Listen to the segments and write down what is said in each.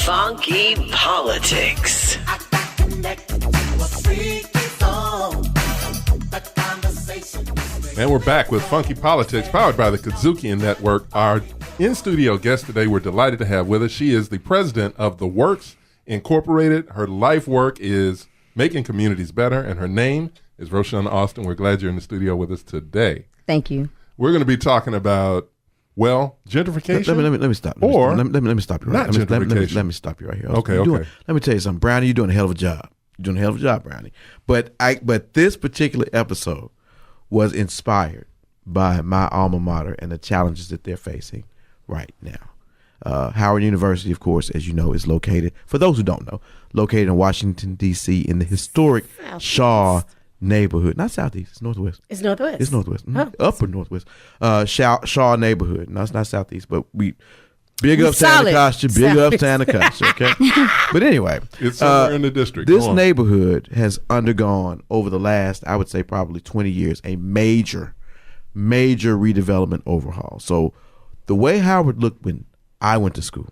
Funky Politics. And we're back with Funky Politics, powered by the KUDZUKIAN Network. Our in-studio guest today, we're delighted to have with us. She is the president of The Works Incorporated. Her life work is making communities better, and her name is Roshun Austin. We're glad you're in the studio with us today. Thank you. We're going to be talking about, well, gentrification. Let me stop. Or let me stop you right. Not gentrification. Let me stop you right here. Okay. Let me tell you something, Brownie. You're doing a hell of a job. Brownie. But this particular episode was inspired by my alma mater and the challenges that they're facing right now. Howard University, of course, as you know, is located, for those who don't know, located in Washington, D.C. in the historic Shaw neighborhood. Not Southeast, it's Northwest. It's Northwest. It's Northwest. Upper Northwest. Shaw neighborhood. No, it's not Southeast, but big up Santa Costa, big up Santa Costa, okay? But anyway. It's somewhere in the district. This neighborhood has undergone, over the last, I would say probably 20 years, a major redevelopment overhaul. So the way Howard looked when I went to school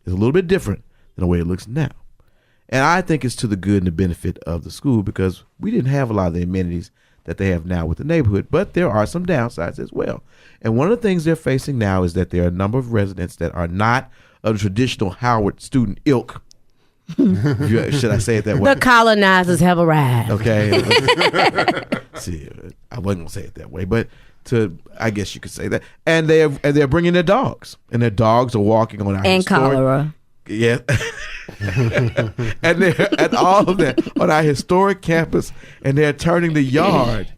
is a little bit different than the way it looks now. And I think it's to the good and the benefit of the school, because we didn't have a lot of the amenities that they have now with the neighborhood, but there are some downsides as well. And one of the things they're facing now is that there are a number of residents that are not of the traditional Howard student ilk. Should I say it that way? The colonizers have arrived. Okay. See, I wasn't gonna say it that way, but I guess you could say that. And they're bringing their dogs, and their dogs are walking on our and cholera. Yeah. And they're at all of that on our historic campus, and they're turning the yard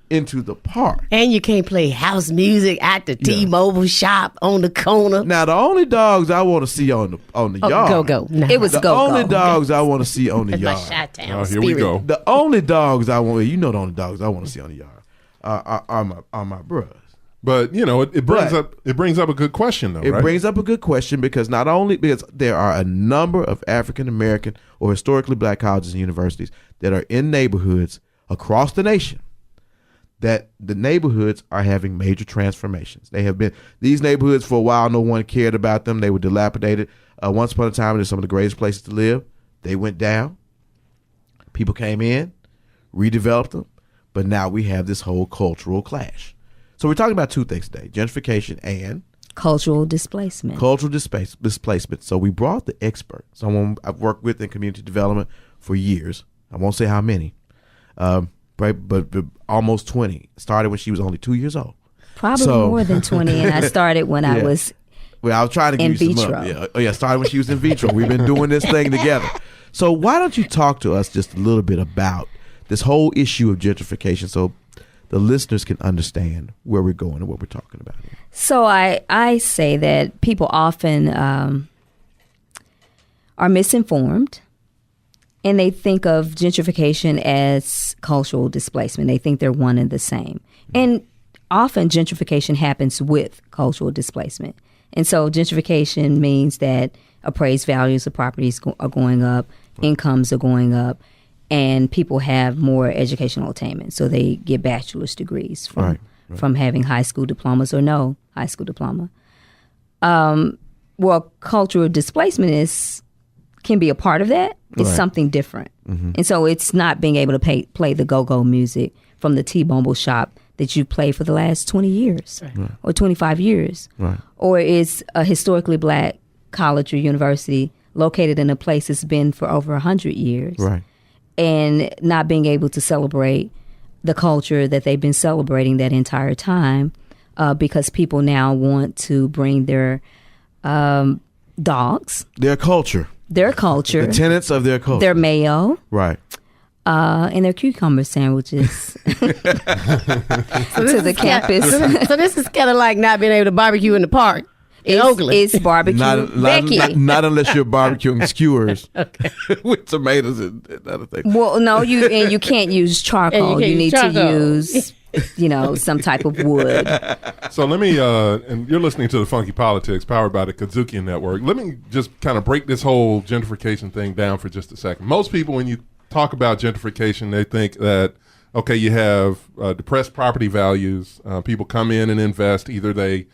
into the park. And you can't play house music at the T-Mobile shop on the corner. Now, the only dogs I want to see on the yard. Go. No. It was the go. only dogs I want to see on the yard. Oh, here we go. The only dogs I want, the only dogs I want to see on the yard are my brothers. But it brings up a good question, though. It right? brings up a good question, because not only because there are a number of African American or historically black colleges and universities that are in neighborhoods across the nation, that the neighborhoods are having major transformations. They have been, these neighborhoods for a while, no one cared about them. They were dilapidated. Once upon a time, they're some of the greatest places to live. They went down. People came in, redeveloped them, but now we have this whole cultural clash. So we're talking about two things today: gentrification and cultural displacement. Displacement. So we brought the expert, someone I've worked with in community development for years. I won't say how many, but almost 20. Started when she was only 2 years old. Probably more than 20, and I started when I was. Well, I was trying to give you some up. Yeah, started when she was in vitro. We've been doing this thing together. So why don't you talk to us just a little bit about this whole issue of gentrification, so the listeners can understand where we're going and what we're talking about here. So I say that people often are misinformed, and they think of gentrification as cultural displacement. They think they're one and the same. And often gentrification happens with cultural displacement. And so gentrification means that appraised values of properties are going up, incomes are going up, and people have more educational attainment. So they get bachelor's degrees from having high school diplomas or no high school diploma. Well, cultural displacement can be a part of that. It's something different. Mm-hmm. And so it's not being able to play the go-go music from the T-Mobile shop that you played for the last 20 years or 25 years. Right. Or it's a historically black college or university located in a place that's been for over 100 years. Right. And not being able to celebrate the culture that they've been celebrating that entire time, because people now want to bring their dogs. Their culture. The tenets of their culture. Their mayo. Right. And their cucumber sandwiches to the campus. So this is kind of like not being able to barbecue in the park. It's barbecue. Not unless you're barbecuing skewers with tomatoes and other things. Well, no, you can't use charcoal. You need to use, some type of wood. So let me, and you're listening to the Funky Politics, powered by the KUDZUKIAN Network. Let me just kind of break this whole gentrification thing down for just a second. Most people, when you talk about gentrification, they think that, okay, you have depressed property values. People come in and invest. Either they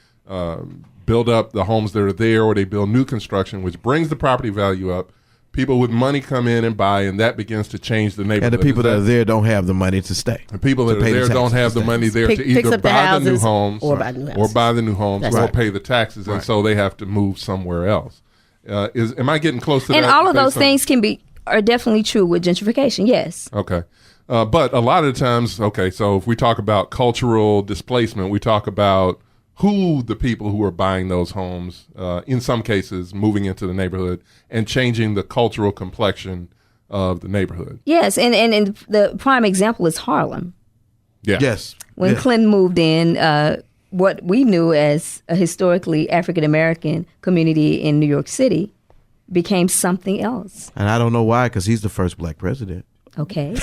build up the homes that are there, or they build new construction, which brings the property value up. People with money come in and buy, and that begins to change the neighborhood. And the people that are there don't have the money to stay. The people that are there don't have the money there to either buy the new homes or buy the new houses. or pay the taxes, and so they have to move somewhere else. Am I getting close to that? And all of those things are definitely true with gentrification, yes. Okay. But a lot of the times, okay, so if we talk about cultural displacement, we talk about who the people who are buying those homes, in some cases, moving into the neighborhood and changing the cultural complexion of the neighborhood. Yes, and the prime example is Harlem. Yeah. Yes. When Clinton moved in, what we knew as a historically African-American community in New York City became something else. And I don't know why, because he's the first black president. Okay.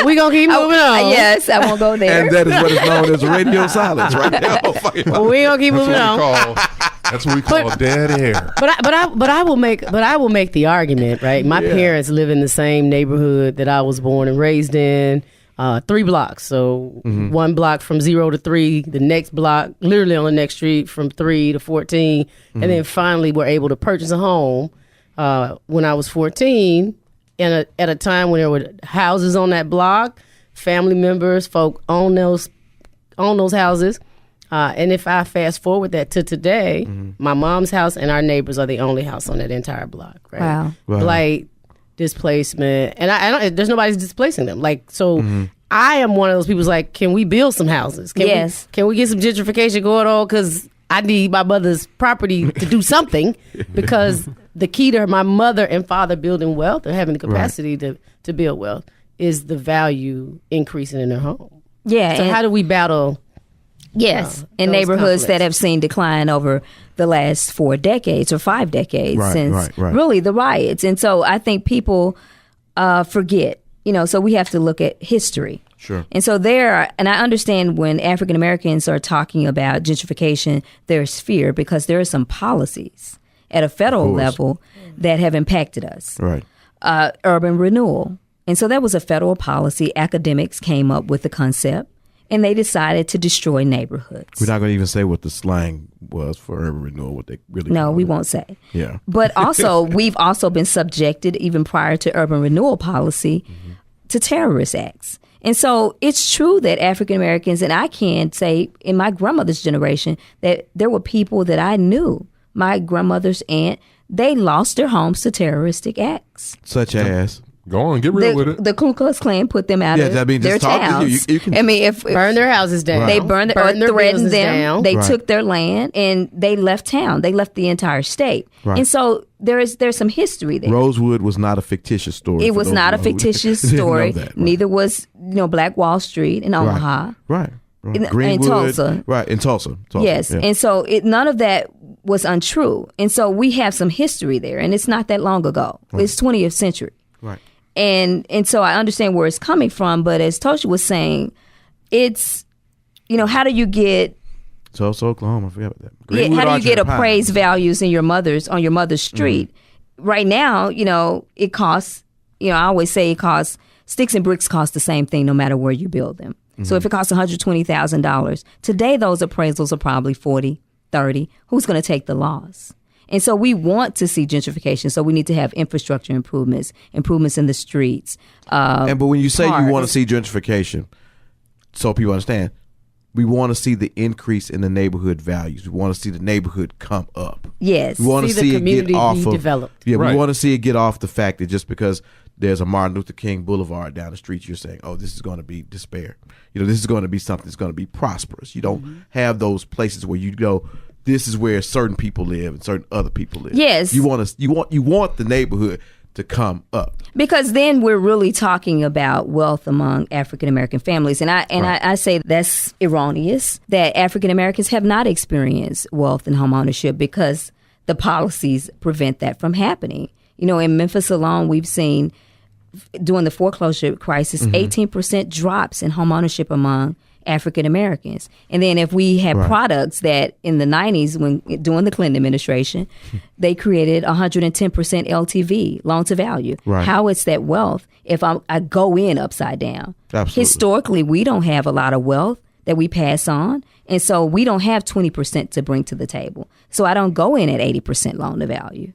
We gonna keep moving on. Yes, I won't go there. And that is what is known as radio silence right now. We gonna keep moving on. That's what we call dead air. But I will make the argument, right? My parents live in the same neighborhood that I was born and raised in, 3 blocks. So 1 block from 0 to 3, the next block, literally on the next street from 3 to 14, and then finally were able to purchase a home when I was 14. At a time when there were houses on that block, family members, folk own those houses. And if I fast forward that to today, my mom's house and our neighbors are the only house on that entire block. Right? Wow. Blight, displacement, and I there's nobody's displacing them. Like, so I am one of those people who's like, can we build some houses? Can we get some gentrification going on? Because I need my mother's property to do something, because the key to my mother and father building wealth or having the capacity to build wealth is the value increasing in their home. Yeah. So how do we battle? Yes, in neighborhoods that have seen decline over the last 4 decades or 5 decades since really the riots. And so I think people forget, so we have to look at history. Sure. And so and I understand when African Americans are talking about gentrification, there's fear because there are some policies at a federal level that have impacted us. Right. Urban renewal. And so that was a federal policy. Academics came up with the concept, and they decided to destroy neighborhoods. We're not going to even say what the slang was for urban renewal, what they really No, we won't say. Yeah. But also, we've also been subjected, even prior to urban renewal policy, to terrorist acts. And so it's true that African Americans, and I can say in my grandmother's generation, that there were people that I knew, my grandmother's aunt, they lost their homes to terroristic acts. Such as? Go on, get real with it. The Ku Klux Klan put them out of their towns. You can burn their houses down. They burned or threatened them. Down. They took their land and they left town. They left the entire state. Right. And so there's some history there. Rosewood was not a fictitious story. It was not a fictitious story. Neither was Black Wall Street in Omaha. Right. Greenwood, in Tulsa. Right, in Tulsa. Yes. Yeah. And so none of that was untrue. And so we have some history there. And it's not that long ago. Right. It's 20th century. Right. And so I understand where it's coming from, but as Tosha was saying, it's, how do you get Tulsa, Oklahoma, I forgot about that. Greenwood, how do you get appraised values on your mother's street? Right now, it costs, I always say it costs, sticks and bricks cost the same thing no matter where you build them. So if it costs $120,000, today those appraisals are probably $40,000, $30,000. Who's going to take the loss? And so we want to see gentrification. So we need to have infrastructure improvements in the streets. But when you say you want to see gentrification, so people understand, we want to see the increase in the neighborhood values. We want to see the neighborhood come up. Yes. We want to see it get off of developed. Yeah, we want to see it get off the fact that just because there's a Martin Luther King Boulevard down the street, you're saying, oh, this is going to be despair. This is going to be something that's going to be prosperous. You don't have those places where you go, this is where certain people live and certain other people live. Yes. You want the neighborhood to come up. Because then we're really talking about wealth among African American families. And I say that's erroneous, that African Americans have not experienced wealth and home ownership because the policies prevent that from happening. In Memphis alone, we've seen during the foreclosure crisis, 18% drops in home ownership among African Americans. And then if we had products that in the 90s, during the Clinton administration, they created 110% LTV, loan to value. Right. How is that wealth if I go in upside down? Absolutely. Historically, we don't have a lot of wealth that we pass on. And so we don't have 20% to bring to the table. So I don't go in at 80% loan to value.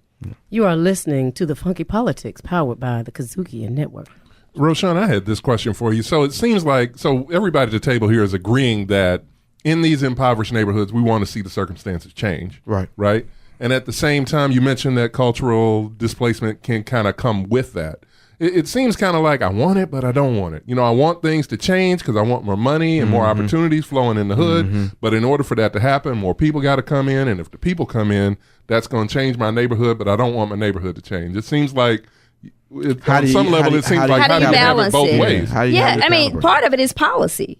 You are listening to The Funky Politics, powered by the KUDZUKIAN Network. Roshun, I had this question for you. So it seems like, everybody at the table here is agreeing that in these impoverished neighborhoods, we want to see the circumstances change. Right. Right? And at the same time, you mentioned that cultural displacement can kind of come with that. It seems kind of like I want it, but I don't want it. I want things to change because I want more money and more opportunities flowing in the hood. But in order for that to happen, more people got to come in. And if the people come in, that's going to change my neighborhood, but I don't want my neighborhood to change. It seems like on some level, it seems like how do you have it both ways? Yeah, I mean, part of it is policy.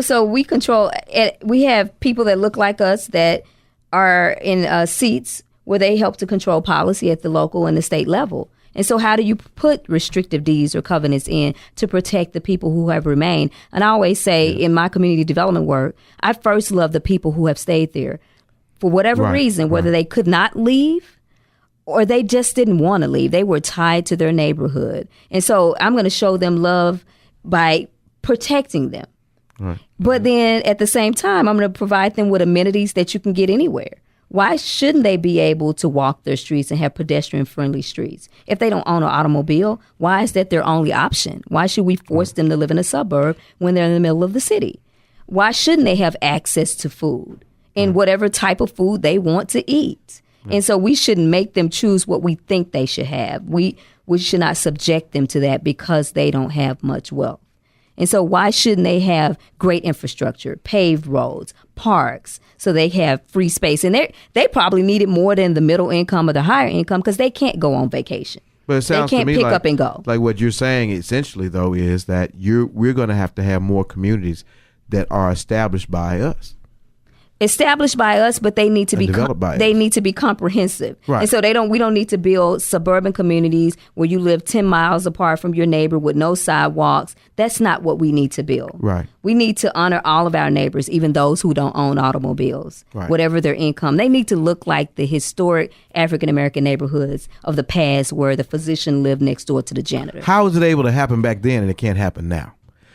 So we we have people that look like us that are in seats where they help to control policy at the local and the state level. And so how do you put restrictive deeds or covenants in to protect the people who have remained? And I always say in my community development work, I first love the people who have stayed there for whatever reason, whether they could not leave or they just didn't want to leave. They were tied to their neighborhood. And so I'm going to show them love by protecting them. Right. But then at the same time, I'm going to provide them with amenities that you can get anywhere. Why shouldn't they be able to walk their streets and have pedestrian-friendly streets? If they don't own an automobile, why is that their only option? Why should we force them to live in a suburb when they're in the middle of the city? Why shouldn't they have access to food and whatever type of food they want to eat? And so we shouldn't make them choose what we think they should have. We should not subject them to that because they don't have much wealth. And so why shouldn't they have great infrastructure, paved roads, parks, so they have free space? And they probably need it more than the middle income or the higher income because they can't go on vacation. But it sounds they can't to me pick like, up and go. Like what you're saying essentially, though, is that we're going to have more communities that are established by us. Established by us, but they need to be they need to be comprehensive. Right. And so we don't need to build suburban communities where you live 10 miles apart from your neighbor with no sidewalks. That's not what we need to build. Right. We need to honor all of our neighbors, even those who don't own automobiles, whatever their income. They need to look like the historic African American neighborhoods of the past where the physician lived next door to the janitor. How was it able to happen back then and it can't happen now?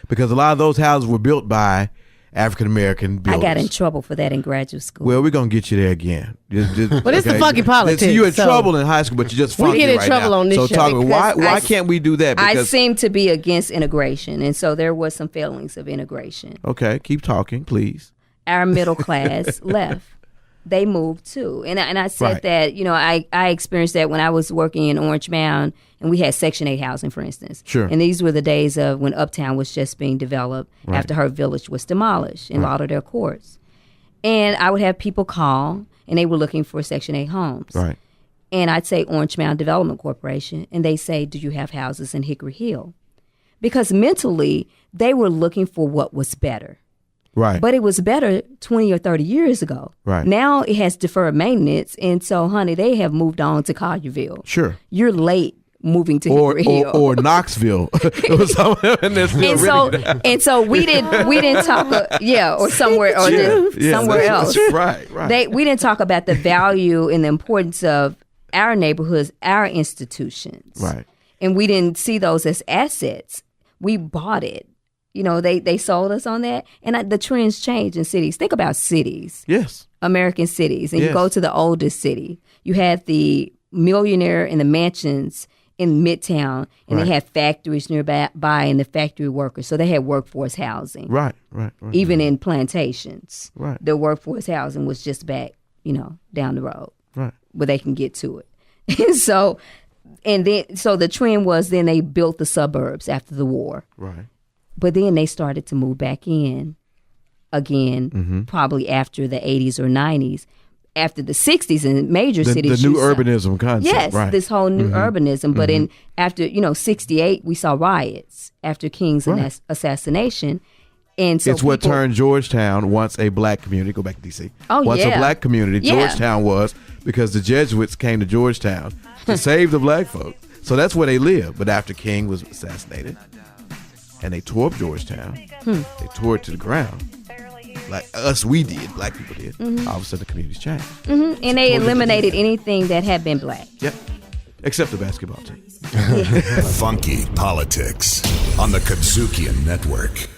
Because a lot of those houses were built by African-American builders. I got in trouble for that in graduate school. Well, we're going to get you there again. But it's the funky politics. You in trouble in high school, but you're just funky we get in right trouble now. on this so show. talk about why can't we do that? Because I seem to be against integration, and so there was some failings of integration. Okay, keep talking, please. Our middle class left. They moved too. And I said that, I experienced that when I was working in Orange Mound and we had Section 8 housing, for instance. Sure. And these were the days of when Uptown was just being developed after Hurt Village was demolished in Lauderdale Courts. And I would have people call and they were looking for Section 8 homes. Right. And I'd say Orange Mound Development Corporation. And they say, do you have houses in Hickory Hill? Because mentally, they were looking for what was better. Right. But it was better 20 or 30 years ago. Right. Now it has deferred maintenance. And so, honey, they have moved on to Collierville. Sure. You're late moving to Hickory Hill. Or Knoxville. And so we didn't talk, or somewhere somewhere else. Right. We didn't talk about the value and the importance of our neighborhoods, our institutions. Right. And we didn't see those as assets. We bought it. They sold us on that. And the trends change in cities. Think about cities. Yes. American cities. And you go to the oldest city. You had the millionaire and the mansions in Midtown. And they had factories nearby and the factory workers. So they had workforce housing. Right. Even in plantations. Right. The workforce housing was just back, down the road. Right. Where they can get to it. So the trend was then they built the suburbs after the war. Right. But then they started to move back in again, probably after the 80s or 90s. After the 60s in major cities. The new urbanism concept. Yes, this whole new urbanism. But after 68, we saw riots after King's assassination. And so it's what turned Georgetown, once a black community, go back to D.C. Once a black community, Georgetown was, because the Jesuits came to Georgetown to save the black folk. So that's where they lived. But after King was assassinated, and they tore up Georgetown. They tore it to the ground. Like we did, black people did. All of a sudden, the communities changed. And they eliminated anything that had been black. Yep. Except the basketball team. Funky Politics on the KUDZUKIAN Network.